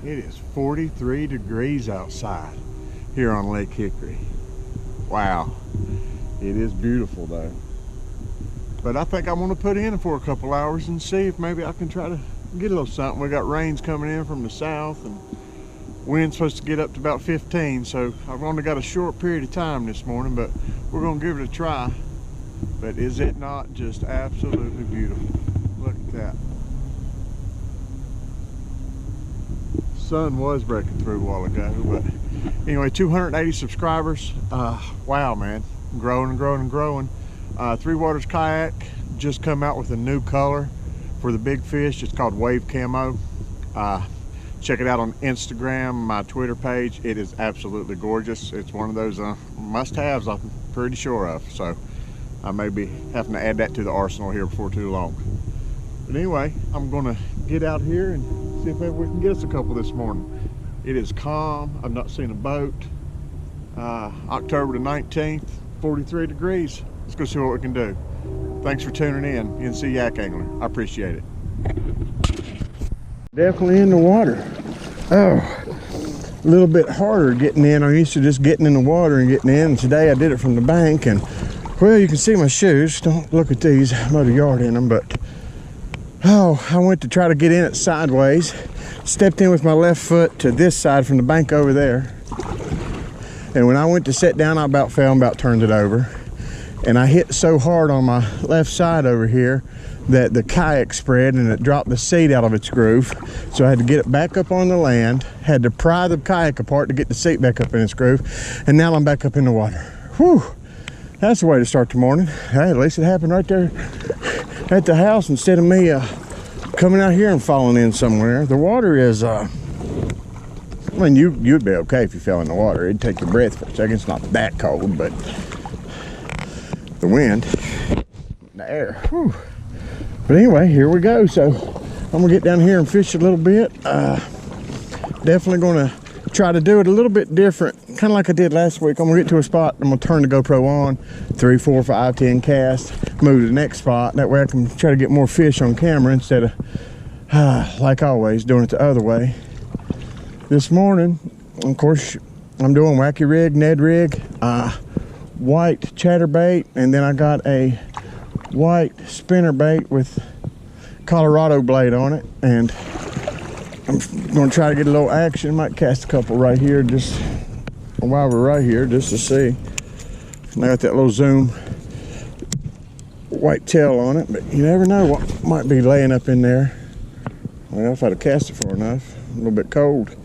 It is 43 degrees outside here on Lake Hickory. Wow. It is beautiful though. But I think I want to put in for a couple hours and see if maybe I can try to get a little something. We got rains coming in from the south and wind's supposed to get up to about 15. So I've only got a short period of time this morning, but we're going to give it a try. But is it not just absolutely beautiful? Look at that. Sun was breaking through a while ago, but anyway, 280 subscribers. Wow, man, growing and growing and growing. Three Waters Kayak just come out with a new color for the big fish. It's called Wave Camo. Check it out on Instagram, my Twitter page. It is absolutely gorgeous. It's one of those must-haves I'm pretty sure of. So I may be having to add that to the arsenal here before too long. But anyway, I'm gonna get out here and see if maybe we can get us a couple this morning. It is calm. I've not seen a boat. October the 19th, 43 degrees. Let's go see what we can do. Thanks for tuning in, NC Yak Angler. I appreciate it. Definitely in the water. Oh, a little bit harder getting in. I'm used to just getting in the water and getting in. Today I did it from the bank, and well, you can see my shoes. Don't look at these. I mowed a yard in them, but oh, I went to try to get in it sideways. Stepped in with my left foot to this side from the bank over there. And when I went to sit down, I about fell and about turned it over. And I hit so hard on my left side over here that the kayak spread and it dropped the seat out of its groove. So I had to get it back up on the land, had to pry the kayak apart to get the seat back up in its groove. And now I'm back up in the water. Whew, that's the way to start the morning. Hey, at least it happened right there at the house instead of me coming out here and falling in somewhere. The water is, I mean, you'd be okay if you fell in the water. It'd take your breath for a second. It's not that cold, but the wind, the air, whew. But anyway, here we go. So I'm gonna get down here and fish a little bit. Definitely gonna try to do it a little bit different, kind of like I did last week. I'm gonna get to a spot, I'm gonna turn the GoPro on, 3, 4, 5, 10 casts, move to the next spot. That way I can try to get more fish on camera instead of, like always, doing it the other way. This morning, of course, I'm doing wacky rig, Ned rig, white chatterbait, and then I got a white spinner bait with Colorado blade on it, and I'm gonna try to get a little action. Might cast a couple right here just while we're right here, just to see. And I got that little zoom white tail on it, but you never know what might be laying up in there. Well, if I'd have cast it far enough. A little bit cold.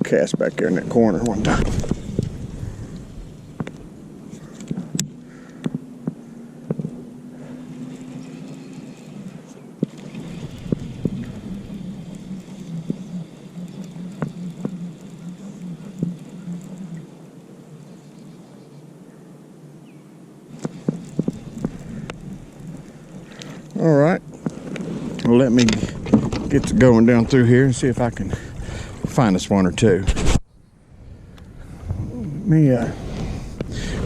Cast back there in that corner one time. All right, well, let me get to going down through here and see if I can find us one or two. Let me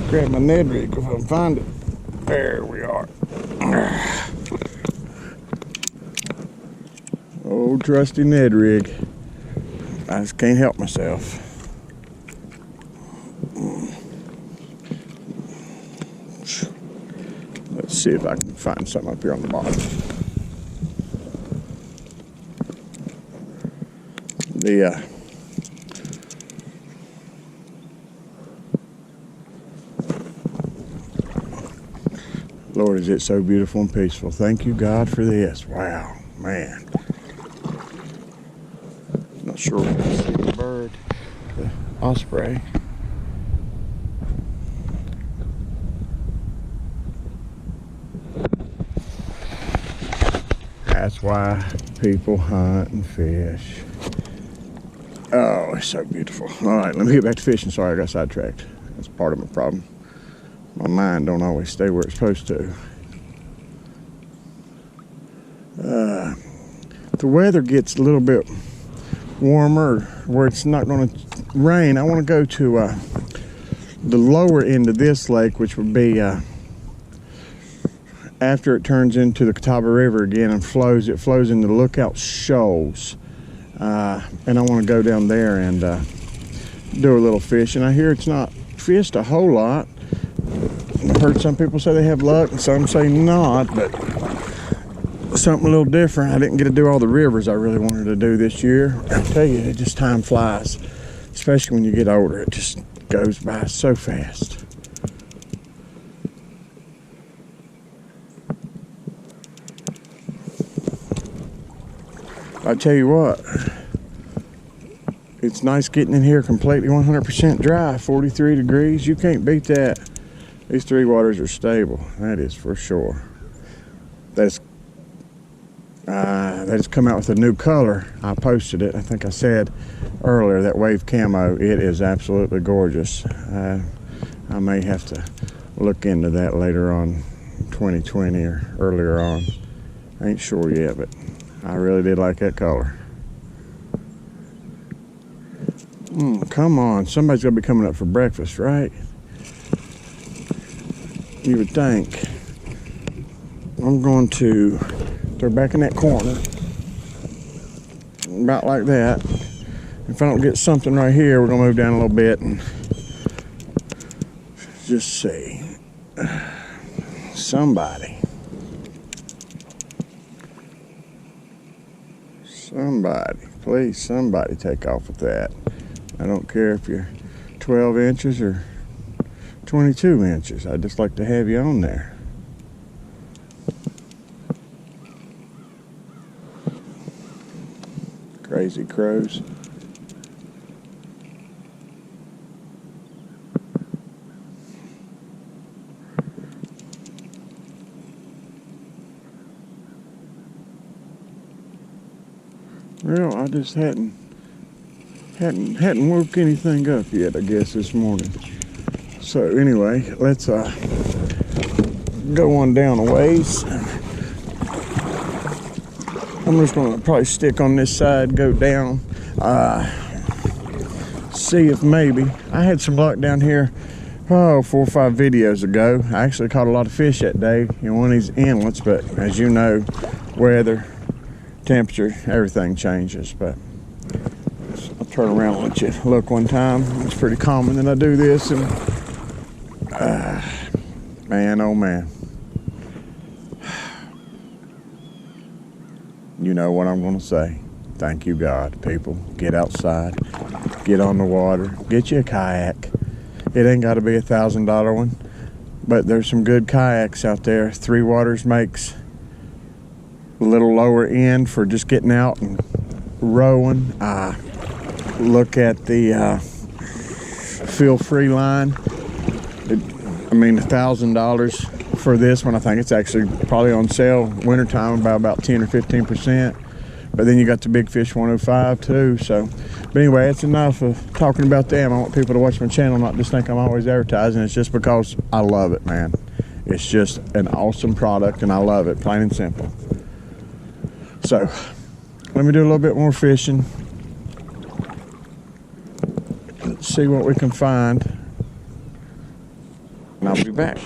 grab my Ned rig if I can find it. There we are. Old trusty Ned rig. I just can't help myself. Let's see if I can find something up here on the bottom. Lord, is it so beautiful and peaceful. Thank you, God, for this. Wow, man. Not sure if I see the bird, the osprey. That's why people hunt and fish. Oh, it's so beautiful. All right, let me get back to fishing. Sorry, I got sidetracked. That's part of my problem. My mind don't always stay where it's supposed to. the weather gets a little bit warmer where it's not going to rain, I want to go to the lower end of this lake, which would be after it turns into the Catawba River again and flows. It flows into the Lookout Shoals, and I want to go down there and do a little fishing. I hear it's not fished a whole lot. I've heard some people say they have luck and some say not, but something a little different. I didn't get to do all the rivers I really wanted to do this year. I tell you, it just time flies, especially when you get older. It just goes by so fast. I tell you what, it's nice getting in here completely 100% dry, 43 degrees. You can't beat that. These three waters are stable, that is for sure. That's they just come out with a new color. I posted it, I think I said earlier, that wave camo. It is absolutely gorgeous. I may have to look into that later on, 2020 or earlier on. I ain't sure yet, but I really did like that color. Come on, somebody's gonna be coming up for breakfast, right? You would think. I'm going to throw back in that corner, about like that. If I don't get something right here, we're gonna move down a little bit and just see. Somebody, please, somebody take off with that. I don't care if you're 12 inches or 22 inches. I'd just like to have you on there. Crazy crows. Well, I just hadn't woke anything up yet, I guess, this morning. So anyway, let's go on down a ways. I'm just gonna probably stick on this side, go down, see if maybe. I had some luck down here, 4 or 5 videos ago. I actually caught a lot of fish that day in one of these inlets, but as you know, weather, temperature, everything changes. But I'll turn around and let you look one time. It's pretty common that I do this, and man, oh man. You know what I'm gonna say. Thank you, God. People, get outside, get on the water, get you a kayak. It ain't gotta be a $1,000 one, but there's some good kayaks out there. Three Waters makes a little lower end for just getting out and rowing. Look at the Feel Free line. I mean, $1,000 for this one. I think it's actually probably on sale wintertime by about 10 or 15%. But then you got the Big Fish 105 too. So, but anyway, it's enough of talking about them. I want people to watch my channel, not just think I'm always advertising. It's just because I love it, man. It's just an awesome product, and I love it, plain and simple. So, let me do a little bit more fishing. Let's see what we can find, and I'll be back.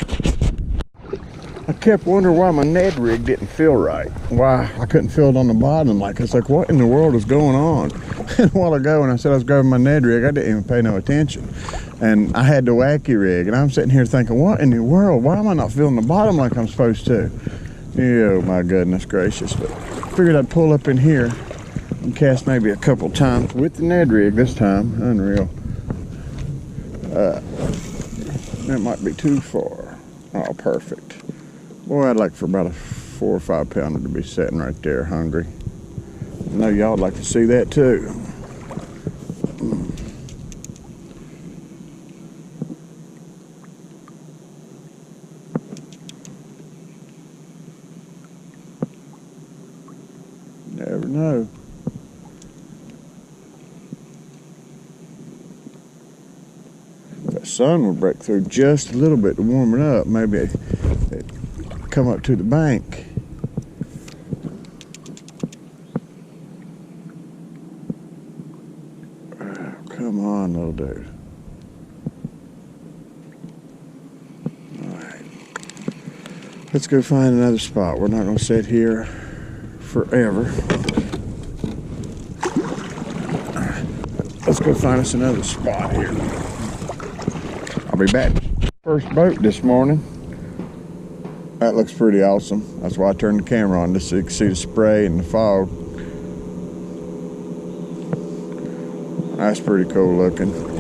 I kept wondering why my Ned rig didn't feel right. Why I couldn't feel it on the bottom. It's like, what in the world is going on? And a while ago when I said I was grabbing my Ned rig, I didn't even pay no attention. And I had the wacky rig, and I'm sitting here thinking, what in the world? Why am I not feeling the bottom like I'm supposed to? Oh my goodness gracious. But figured I'd pull up in here and cast maybe a couple times with the Ned rig this time. Unreal. That might be too far. Oh, perfect. Boy, I'd like for about a 4 or 5 pounder to be sitting right there hungry. I know y'all would like to see that too. Never know. The sun will break through just a little bit to warm it up. Maybe it come up to the bank. Let's go find another spot. We're not going to sit here forever. Let's go find us another spot here. I'll be back. First boat this morning. That looks pretty awesome. That's why I turned the camera on, just so you can see the spray and the fog. That's pretty cool looking.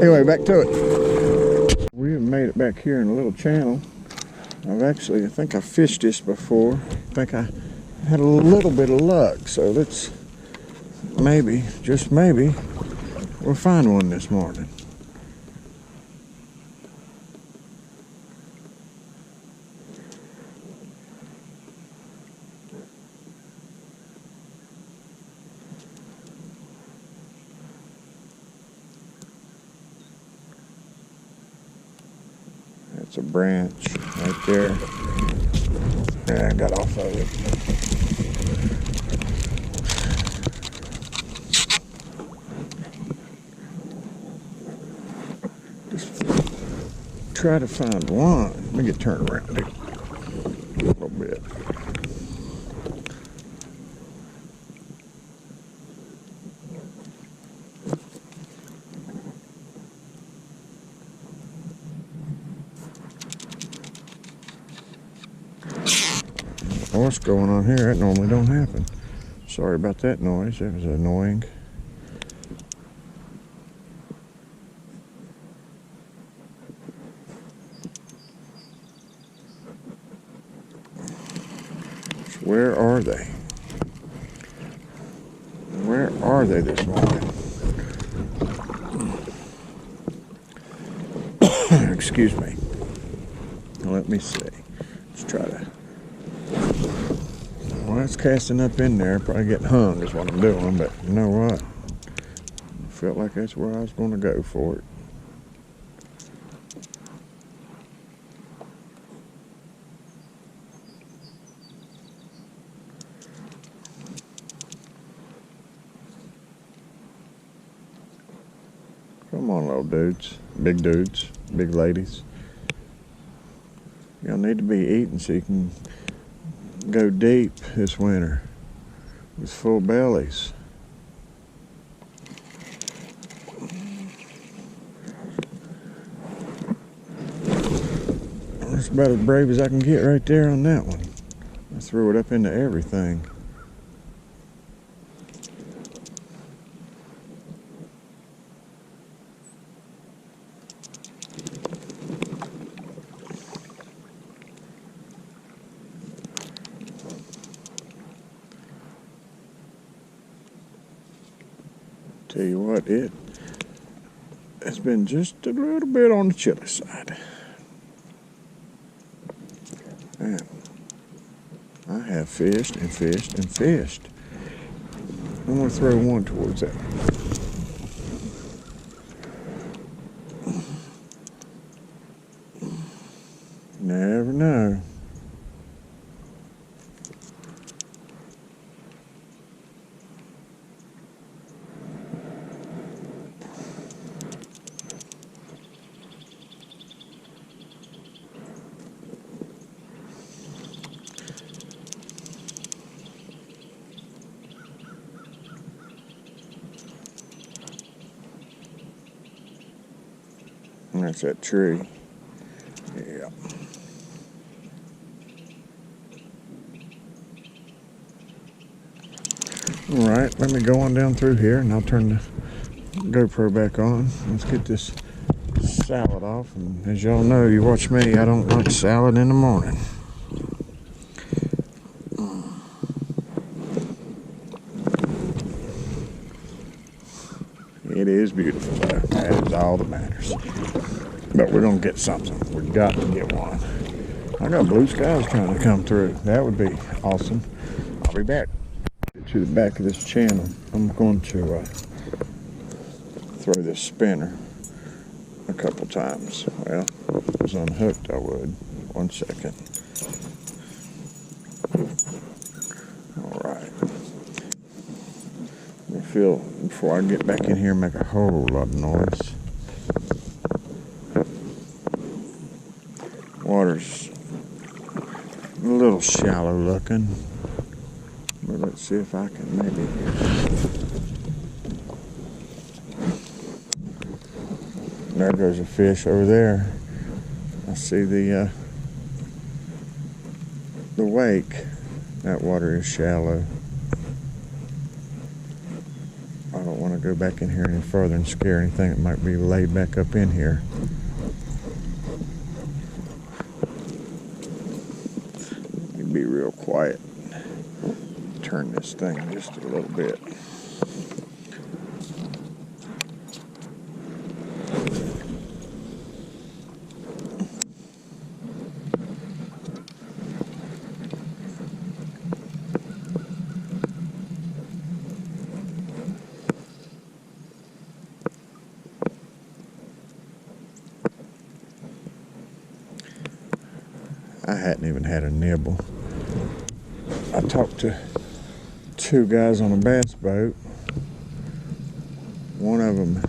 Anyway, back to it. We have made it back here in a little channel. I think I fished this before. I think I had a little bit of luck, so let's maybe, just maybe, we'll find one this morning. That's a branch right there. Yeah, I got off of it. Just try to find one. Let me get turned around here a little bit. What's going on here? That normally don't happen. Sorry about that noise. That was annoying. Where are they? Where are they this morning? Excuse me. Let me see. Let's try to. Well, it's casting up in there. Probably getting hung is what I'm doing, but you know what? I felt like that's where I was going to go for it. Come on, little dudes, big ladies. Y'all need to be eating so you can go deep this winter with full bellies. That's about as brave as I can get right there on that one. I threw it up into everything. Tell you what, it has been just a little bit on the chilly side. And I have fished and fished and fished. I'm going to throw one towards that. Never know. And that's that tree. Yeah. All right, let me go on down through here and I'll turn the GoPro back on. Let's get this salad off. And as y'all know, you watch me, I don't like salad in the morning. It is beautiful though. That is all that matters. But we're gonna get something. We've got to get one. I got blue skies trying to come through. That would be awesome. I'll be back. To the back of this channel, I'm going to throw this spinner a couple times. Well, if it was unhooked, I would. 1 second. All right. feel before I get back in here and make a whole lot of noise. Water's a little shallow looking, but let's see if I can maybe. There goes a fish over there. I see the wake. That water is shallow. I don't want to go back in here any further and scare anything that might be laid back up in here. Be real quiet. Turn this thing just a little bit. I hadn't even had a nibble. I talked to two guys on a bass boat. One of them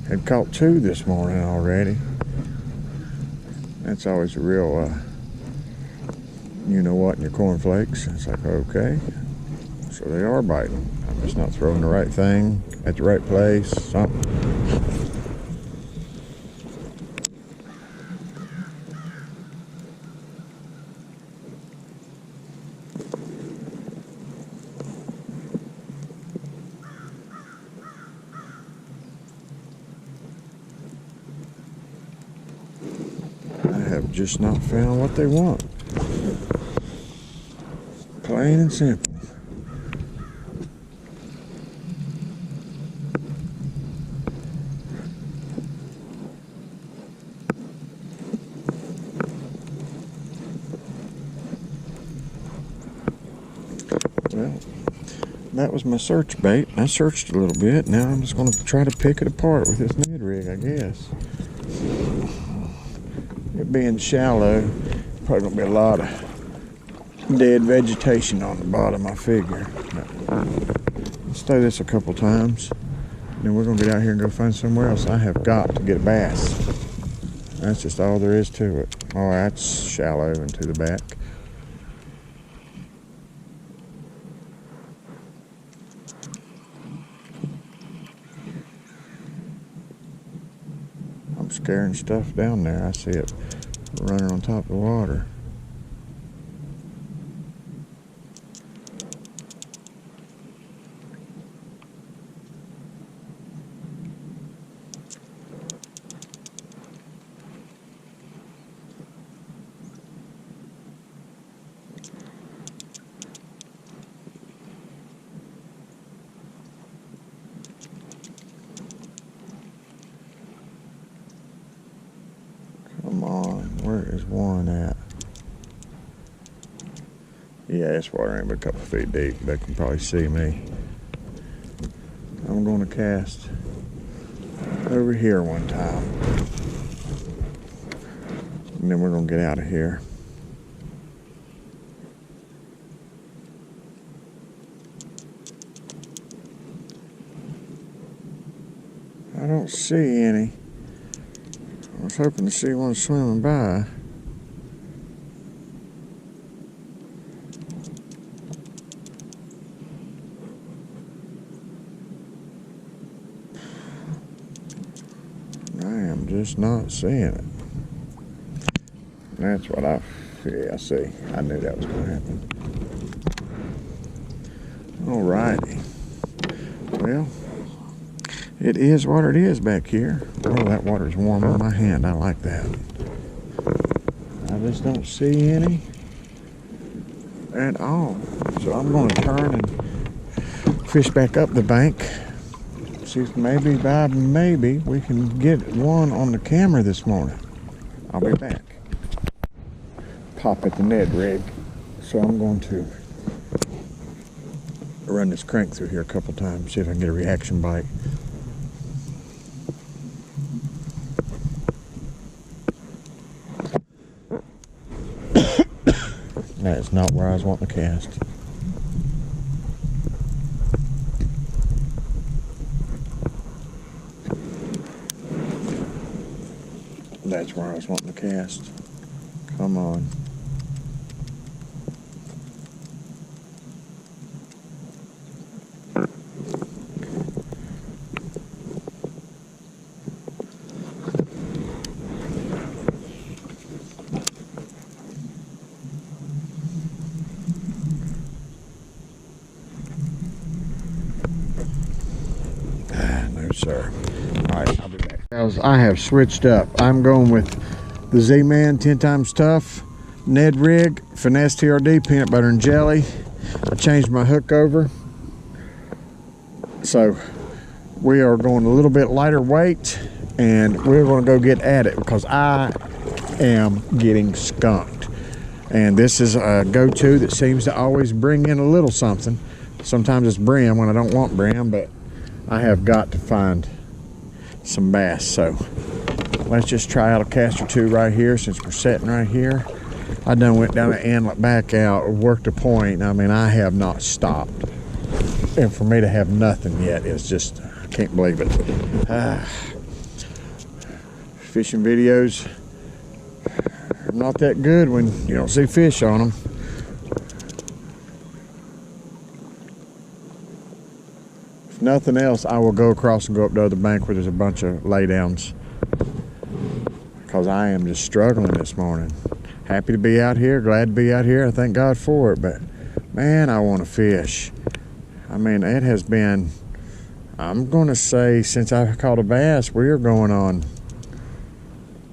had caught 2 this morning already. That's always a real, you know what in your cornflakes. It's like, okay, so they are biting. I'm just not throwing the right thing at the right place, something. Have just not found what they want. Plain and simple. Well, that was my search bait. I searched a little bit. Now I'm just going to try to pick it apart with this Ned rig, I guess. It being shallow, probably gonna be a lot of dead vegetation on the bottom, I figure. Let's throw this a couple times, then we're gonna get out here and go find somewhere else. I have got to get a bass. That's just all there is to it. Oh, that's shallow and to the back. I'm scaring stuff down there. I see it running on top of the water. Come on, where is one at? Yeah, this water ain't but a couple feet deep. They can probably see me. I'm going to cast over here one time. And then we're going to get out of here. I don't see any. I was hoping to see one swimming by. I am just not seeing it. That's what I see. I knew that was going to happen. Alrighty. Well, it is what it is back here. Oh, that water's warm on my hand. I like that. I just don't see any at all. So I'm going to turn and fish back up the bank. See if maybe we can get one on the camera this morning. I'll be back. Pop at the Ned rig. So I'm going to run this crank through here a couple times, see if I can get a reaction bite. That is not where I was wanting to cast. That's where I was wanting to cast. Come on. No, sir. All right, I'll be back. I have switched up. I'm going with the Z-Man 10 times tough, Ned rig, finesse TRD, peanut butter and jelly. I changed my hook over. So we are going a little bit lighter weight and we're going to go get at it because I am getting skunked. And this is a go-to that seems to always bring in a little something. Sometimes it's brim when I don't want brim, but I have got to find some bass. So let's just try out a cast or two right here since we're sitting right here. I done went down the inlet, back out, worked a point. I mean, I have not stopped. And for me to have nothing yet is just, I can't believe it. Fishing videos are not that good when you don't see fish on them. If nothing else, I will go across and go up the other bank where there's a bunch of laydowns, because I am just struggling this morning. Happy to be out here, glad to be out here. I thank God for it, but man, I want to fish. I mean, it has been, I'm going to say, since I caught a bass, we are going on,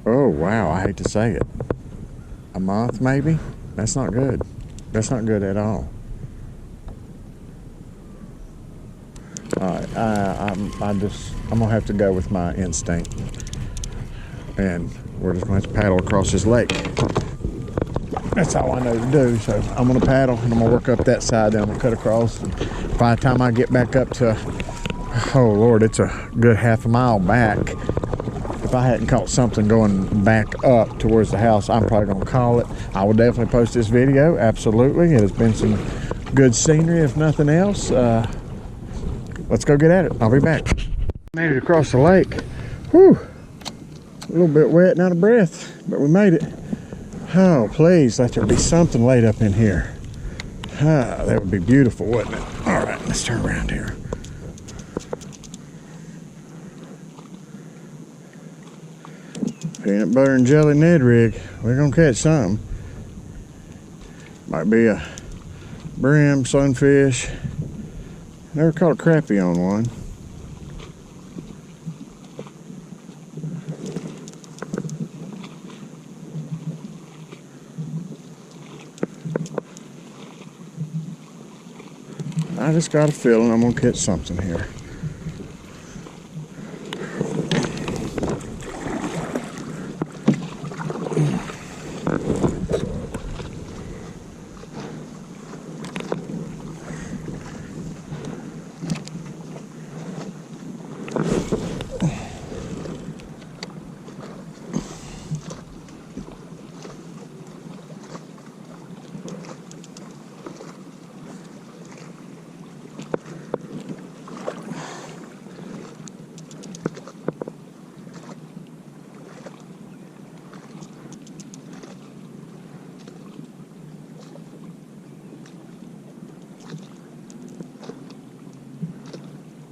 oh wow, I hate to say it, a month maybe? That's not good. That's not good at all. All right, I'm gonna have to go with my instinct, and we're just going to paddle across this lake. That's all I know to do. So I'm gonna paddle and I'm gonna work up that side, then I'm gonna cut across. And by the time I get back up to, oh Lord, it's a good half a mile back. If I hadn't caught something going back up towards the house, I'm probably gonna call it. I will definitely post this video, absolutely. It has been some good scenery, if nothing else. Let's go get at it. I'll be back. Made it across the lake. Whew. A little bit wet and out of breath, but we made it. Oh, please, let there be something laid up in here. Ah, that would be beautiful, wouldn't it? All right, let's turn around here. Peanut butter and jelly Ned rig. We're gonna catch something. Might be a brim, sunfish. Never caught a crappie on one. I just got a feeling I'm gonna catch something here.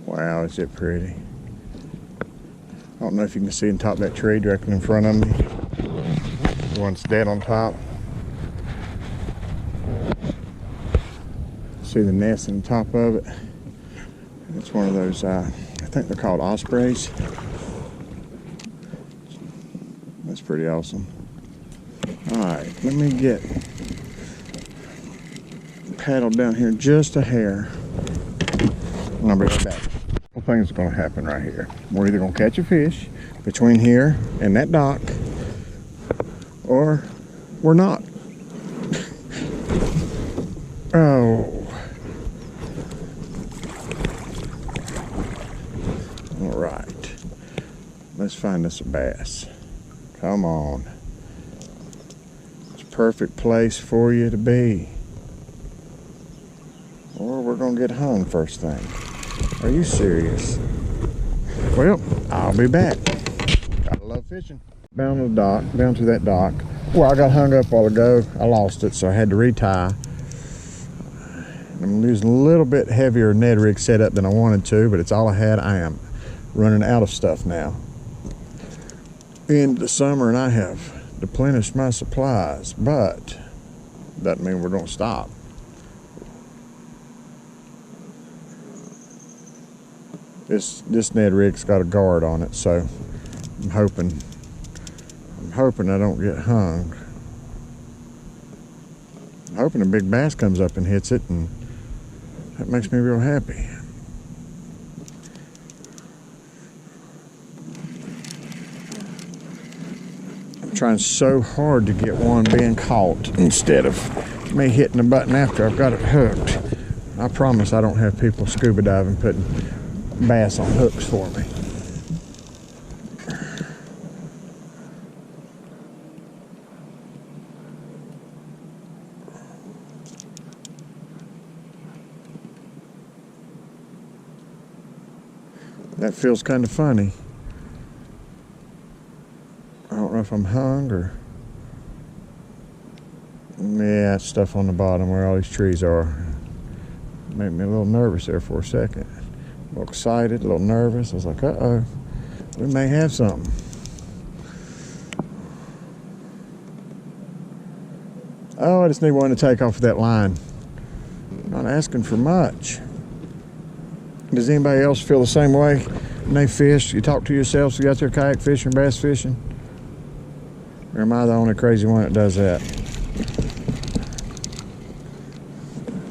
Wow, is it pretty. I don't know if you can see in top of that tree directly in front of me. The one's dead on top. See the nest in the top of it. It's one of those, I think they're called ospreys. That's pretty awesome. All right, let me get paddled down here just a hair. And I'll be right back. One thing's gonna happen right here. We're either gonna catch a fish between here and that dock, or we're not. Oh. All right. Let's find us a bass. Come on. It's a perfect place for you to be. Or we're gonna get hung first thing. Are you serious? Well, I'll be back. Gotta love fishing. Bound to the dock, down to that dock. Where I got hung up a while ago, I lost it, so I had to retie. I'm using a little bit heavier Ned rig setup than I wanted to, but it's all I had. I am running out of stuff now. Into the summer, and I have replenished my supplies, but doesn't mean we're going to stop. This Ned rig's got a guard on it, so I'm hoping I don't get hung. I'm hoping a big bass comes up and hits it, and that makes me real happy. I'm trying so hard to get one being caught instead of me hitting the button after I've got it hooked. I promise I don't have people scuba diving putting bass on hooks for me. That feels kind of funny. I don't know if I'm hung or... Yeah, it's stuff on the bottom where all these trees are. Made me a little nervous there for a second. A little excited, a little nervous. I was like, uh-oh, we may have something. Oh, I just need one to take off of that line. I'm not asking for much. Does anybody else feel the same way when they fish? You talk to yourselves, you got there kayak fishing, bass fishing? Or am I the only crazy one that does that?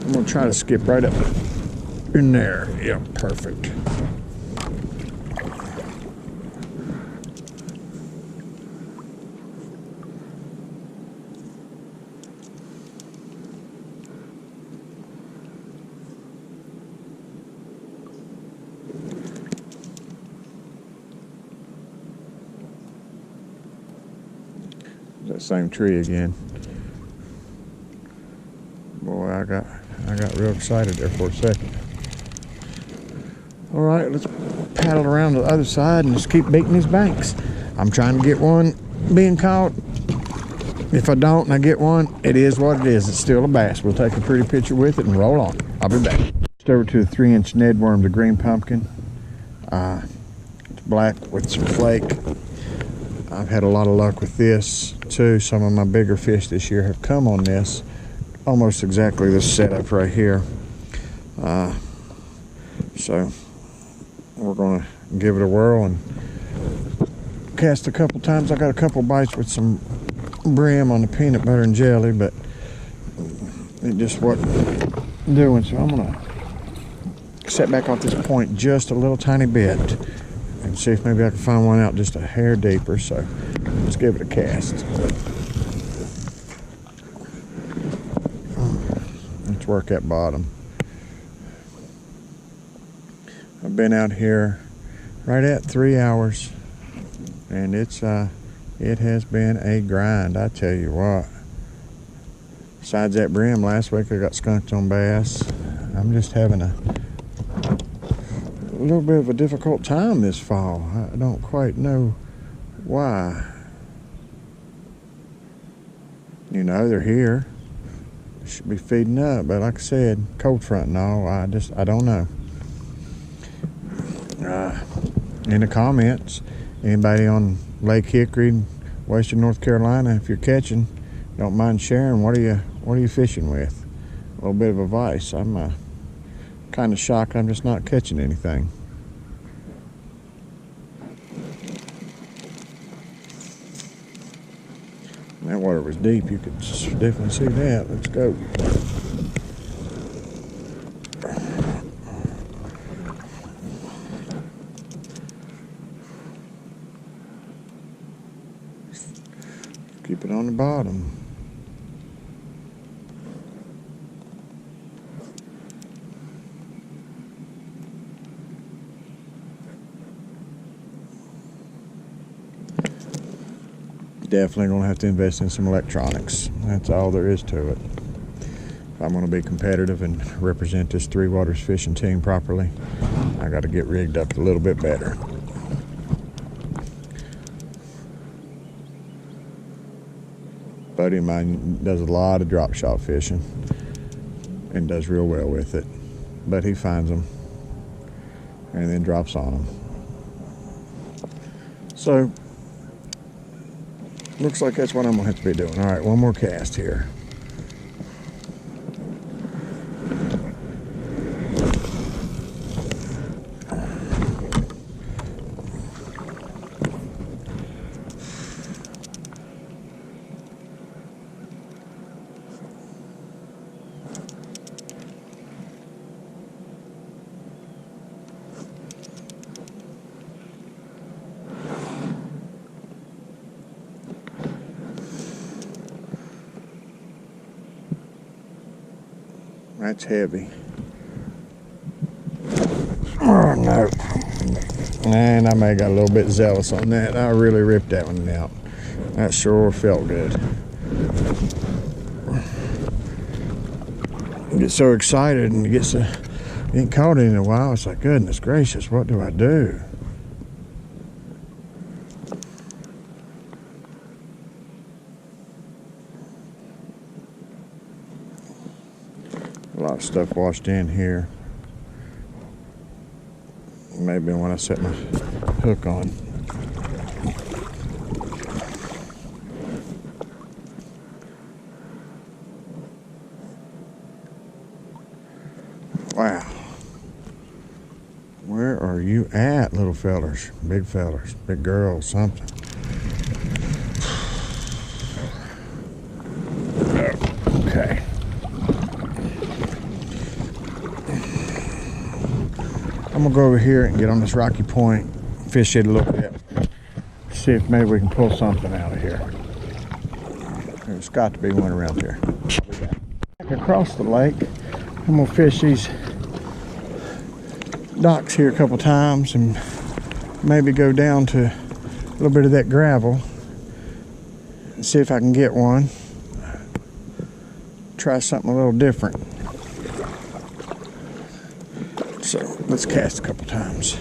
I'm gonna try to skip right up in there. Yeah, perfect. That same tree again. Boy, I got real excited there for a second. All right, let's paddle around to the other side and just keep beating these banks. I'm trying to get one being caught. If I don't and I get one, it is what it is. It's still a bass. We'll take a pretty picture with it and roll on. I'll be back. Just over to the 3-inch Ned worm, the green pumpkin. It's black with some flake. I've had a lot of luck with this too. Some of my bigger fish this year have come on this. Almost exactly this setup right here. So we're gonna give it a whirl and cast a couple times. I got a couple bites with some brim on the peanut butter and jelly, but it just wasn't doing. So I'm gonna set back off this point just a little tiny bit and see if maybe I can find one out just a hair deeper. So let's give it a cast. Let's work that bottom. I've been out here right at 3 hours, and it has been a grind, I tell you what. Besides that brim, last week I got skunked on bass. I'm just having a little bit of a difficult time this fall. I don't quite know why. You know, they're here. They should be feeding up, but like I said, cold front and all, I don't know. In the comments, anybody on Lake Hickory, Western North Carolina, if you're catching, don't mind sharing. What are you fishing with? A little bit of advice. I'm kind of shocked I'm just not catching anything. That water was deep. You could definitely see that. Let's go. Keep it on the bottom. Definitely gonna have to invest in some electronics. That's all there is to it. If I'm gonna be competitive and represent this Three Waters fishing team properly, I gotta get rigged up a little bit better. buddy of mine does a lot of drop shot fishing and does real well with it. But he finds them and then drops on them. So, looks like that's what I'm gonna have to be doing. All right, one more cast here. That's heavy. Oh no. And I may have got a little bit zealous on that. I really ripped that one out. That sure felt good. You get so excited and you ain't caught it in a while. It's like, goodness gracious, what do I do? A lot of stuff washed in here. Maybe when I set my hook on. Wow. Where are you at, little fellers? Big fellers, big girls, something. Okay. I'm gonna go over here and get on this rocky point, fish it a little bit, see if maybe we can pull something out of here. There's got to be one around here. Back across the lake, I'm gonna fish these docks here a couple times and maybe go down to a little bit of that gravel and see if I can get one. Try something a little different. So let's cast a couple times.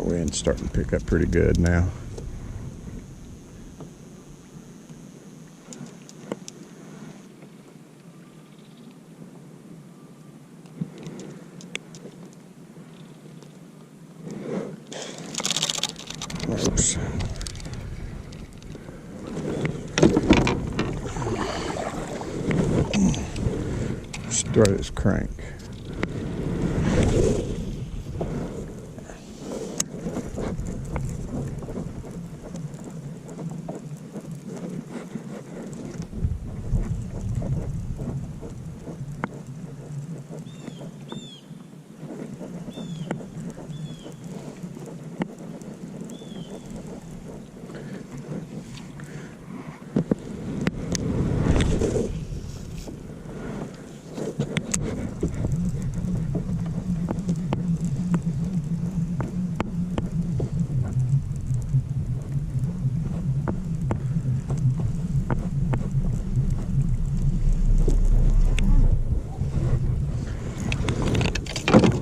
Wind's starting to pick up pretty good now. Oops. Let's throw this crank.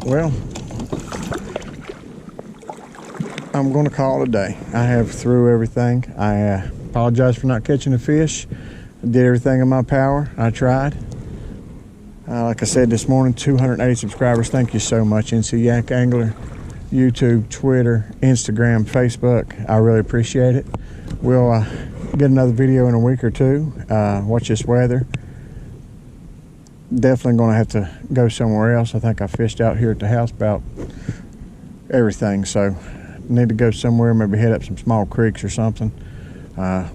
Well, I'm going to call it a day. I have through everything. I apologize for not catching a fish. I did everything in my power. I tried. Like I said this morning, 280 subscribers. Thank you so much, NC Yak Angler. YouTube, Twitter, Instagram, Facebook. I really appreciate it. We'll get another video in a week or two. Watch this weather. Definitely going to have to go somewhere else. I think I fished out here at the house about everything, so need to go somewhere, maybe head up some small creeks or something.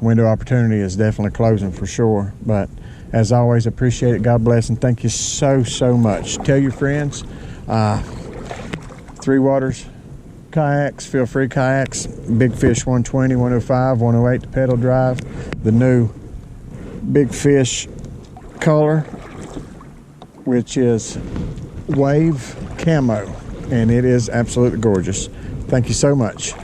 Window opportunity is definitely closing for sure, but as always, appreciate it. God bless, and thank you so much. Tell your friends. Three Waters kayaks, feel free kayaks, Big Fish 120, 105, 108 to pedal drive, the new big fish color, which is Wave Camo, and it is absolutely gorgeous. Thank you so much.